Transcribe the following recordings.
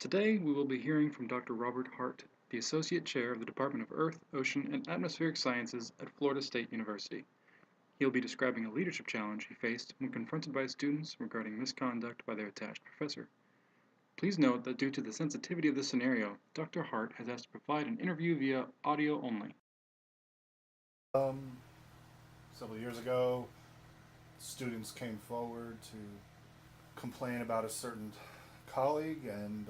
Today, we will be hearing from Dr. Robert Hart, the Associate Chair of the Department of Earth, Ocean, and Atmospheric Sciences at Florida State University. He will be describing a leadership challenge he faced when confronted by students regarding misconduct by their attached professor. Please note that due to the sensitivity of this scenario, Dr. Hart has asked to provide an interview via audio only. Um, Several years ago, students came forward to complain about a certain colleague, and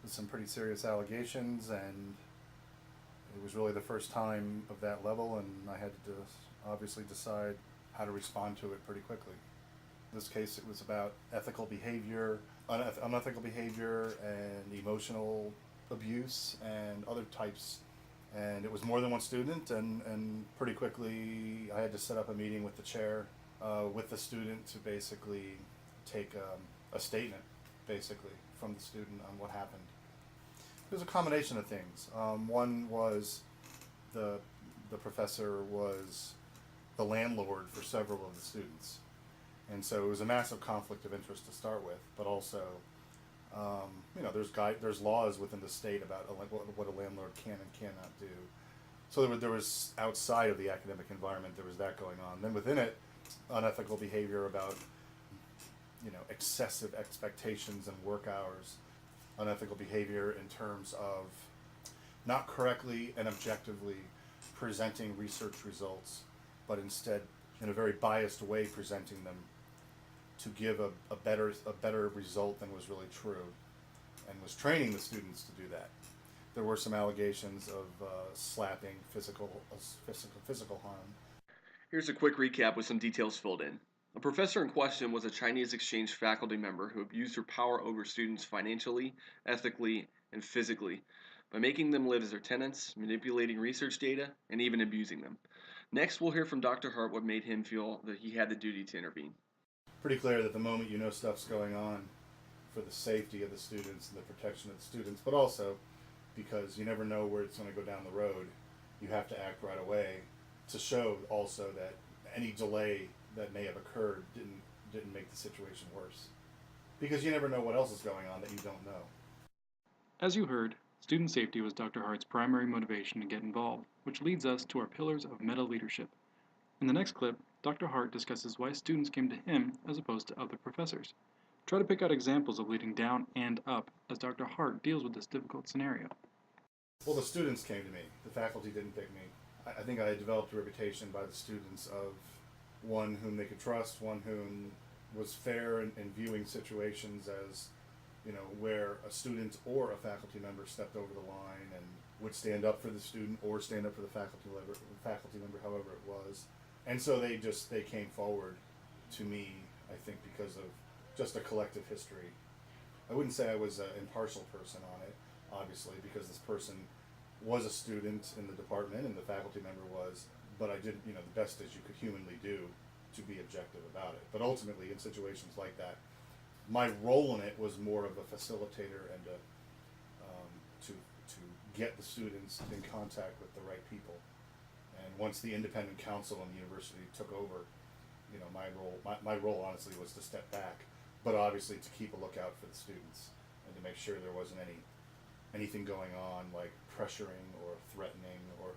with some pretty serious allegations, and it was really the first time of that level, and I had to obviously decide how to respond to it pretty quickly. In this case, it was about ethical behavior, unethical behavior, and emotional abuse, and other types. And it was more than one student, and pretty quickly I had to set up a meeting with the chair, with the student, to basically take a statement, basically, from the student on what happened. It was a combination of things. One was the the professor was the landlord for several of the students, and so it was a massive conflict of interest to start with. But also, there's laws within the state about what a landlord can and cannot do. So there was outside of the academic environment, there was that going on. Then within it, unethical behavior about excessive expectations and work hours, unethical behavior in terms of not correctly and objectively presenting research results, but instead in a very biased way presenting them to give a better result than was really true, and was training the students to do that. There were some allegations of slapping, physical harm. Here's a quick recap with some details filled in. The professor in question was a Chinese exchange faculty member who abused her power over students financially, ethically, and physically by making them live as their tenants, manipulating research data, and even abusing them. Next, we'll hear from Dr. Hart what made him feel that he had the duty to intervene. Pretty clear that the moment stuff's going on, for the safety of the students and the protection of the students, but also because you never know where it's going to go down the road, you have to act right away to show also that any delay that may have occurred didn't make the situation worse, because you never know what else is going on that you don't know. As you heard, student safety was Dr. Hart's primary motivation to get involved, which leads us to our pillars of meta leadership. In the next clip, Dr. Hart discusses why students came to him as opposed to other professors. Try to pick out examples of leading down and up as Dr. Hart deals with this difficult scenario. Well, the students came to me. The faculty didn't pick me. I think I had developed a reputation by the students of one whom they could trust, one whom was fair in viewing situations as, where a student or a faculty member stepped over the line and would stand up for the student or stand up for the faculty member, however it was. And so they came forward to me, I think, because of just a collective history. I wouldn't say I was an impartial person on it, obviously, because this person was a student in the department and the faculty member was, but I did, the best as you could humanly do to be objective about it. But ultimately, in situations like that, my role in it was more of a facilitator and to get the students in contact with the right people. And once the independent council in the university took over, my role honestly was to step back, but obviously to keep a lookout for the students and to make sure there wasn't anything going on like pressuring or threatening or.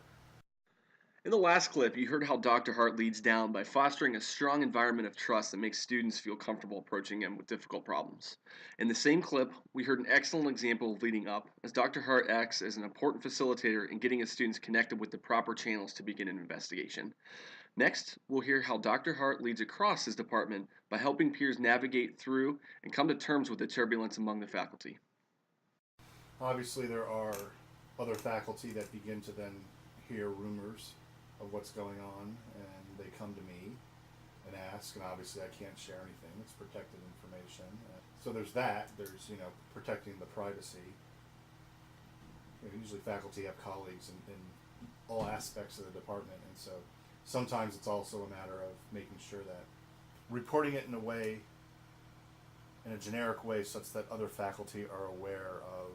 In the last clip, you heard how Dr. Hart leads down by fostering a strong environment of trust that makes students feel comfortable approaching him with difficult problems. In the same clip, we heard an excellent example of leading up, as Dr. Hart acts as an important facilitator in getting his students connected with the proper channels to begin an investigation. Next, we'll hear how Dr. Hart leads across his department by helping peers navigate through and come to terms with the turbulence among the faculty. Obviously, there are other faculty that begin to then hear rumors of what's going on, and they come to me and ask, and obviously I can't share anything, it's protected information. So there's that, there's, protecting the privacy. Usually faculty have colleagues in all aspects of the department, and so sometimes it's also a matter of making sure that reporting it in a generic way such that other faculty are aware of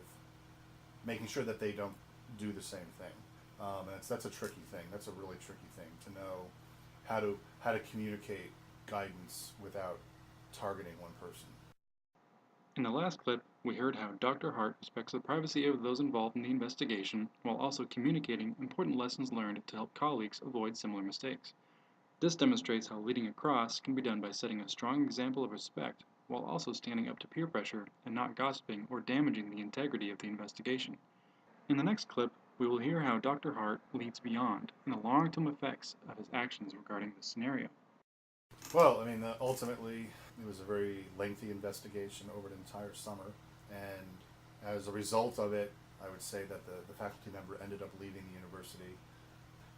making sure that they don't do the same thing. And that's a tricky thing. That's a really tricky thing to know how to communicate guidance without targeting one person. In the last clip, We heard how Dr. Hart respects the privacy of those involved in the investigation while also communicating important lessons learned to help colleagues avoid similar mistakes. This demonstrates how leading across can be done by setting a strong example of respect while also standing up to peer pressure and not gossiping or damaging the integrity of the investigation. In the next clip, we will hear how Dr. Hart leads beyond and the long-term effects of his actions regarding this scenario. Well, I mean, ultimately, it was a very lengthy investigation over an entire summer, and as a result of it, I would say that the faculty member ended up leaving the university.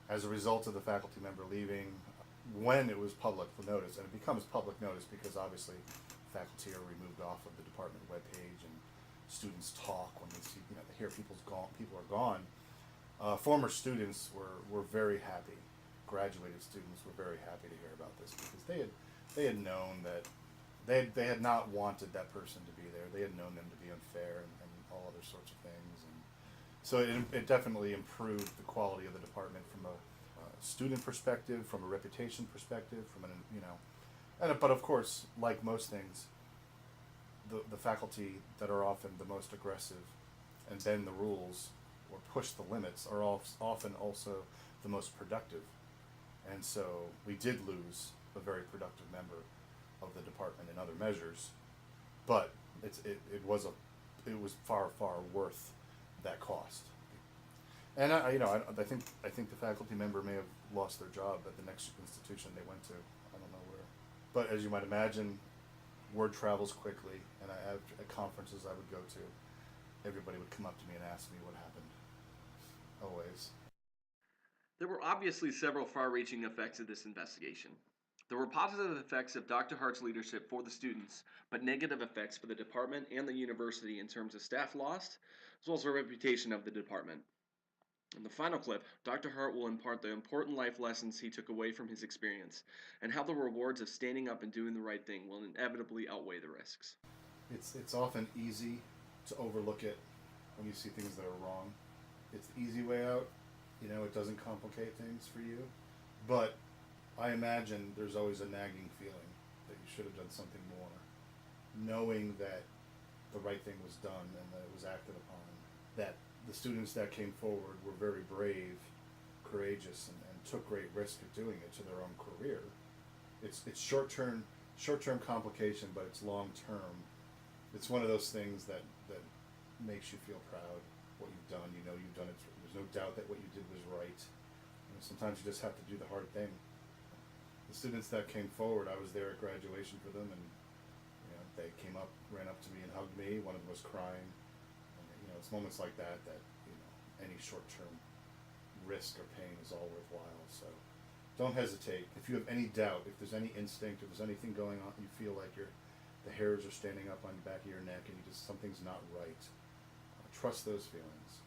As a result of the faculty member leaving, when it was public notice, and it becomes public notice because obviously faculty are removed off of the department webpage, and students talk when they see, they hear people are gone. Former students were very happy. Graduated students were very happy to hear about this because they had known that they had not wanted that person to be there. They had known them to be unfair and all other sorts of things, and so it definitely improved the quality of the department from a student perspective, from a reputation perspective, but of course, like most things, the faculty that are often the most aggressive and bend the rules or push the limits are often also the most productive. And so we did lose a very productive member of the department in other measures, but it was far worth that cost. And I think the faculty member may have lost their job at the next institution they went to. I don't know where, but as you might imagine, word travels quickly, and at conferences I would go to, everybody would come up to me and ask me what happened. Always. There were obviously several far-reaching effects of this investigation. There were positive effects of Dr. Hart's leadership for the students, but negative effects for the department and the university in terms of staff lost, as well as the reputation of the department. In the final clip, Dr. Hart will impart the important life lessons he took away from his experience, and how the rewards of standing up and doing the right thing will inevitably outweigh the risks. It's often easy to overlook it when you see things that are wrong. It's the easy way out. It doesn't complicate things for you. But I imagine there's always a nagging feeling that you should have done something more. Knowing that the right thing was done and that it was acted upon. That the students that came forward were very brave, courageous, and took great risk at doing it to their own career. It's short-term complication, but it's long-term. It's one of those things that makes you feel proud what you've done. You've done it. There's no doubt that what you did was right. Sometimes you just have to do the hard thing. The students that came forward, I was there at graduation for them, and they came up, ran up to me and hugged me. One of them was crying. And, it's moments like that any short-term risk or pain is all worthwhile. So don't hesitate. If you have any doubt, if there's any instinct, if there's anything going on, you feel like the hairs are standing up on the back of your neck and something's not right, trust those feelings.